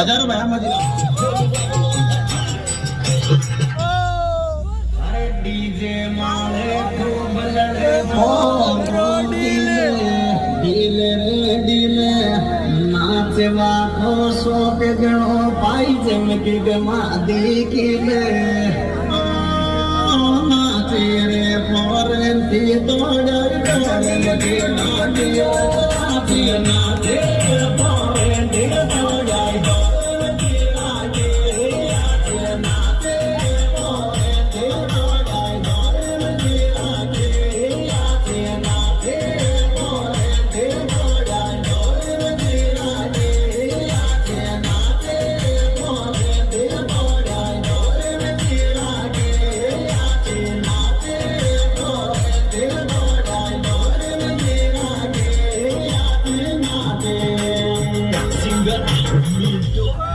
બજારો ભાઈ આમાંથી અરે ડીજે માળે ખૂબ લડે મોરો ડીલે ડીલે રે ડીલે નાચવા ખોસો કે ગણો પાઈ જેમ કે ગમા દીકીલે નાચે રે ફોરેન્થી તોડાઈ તોડે લગે નાડિયો નાચે નાચે ફોરેન્થી તોડાઈ Single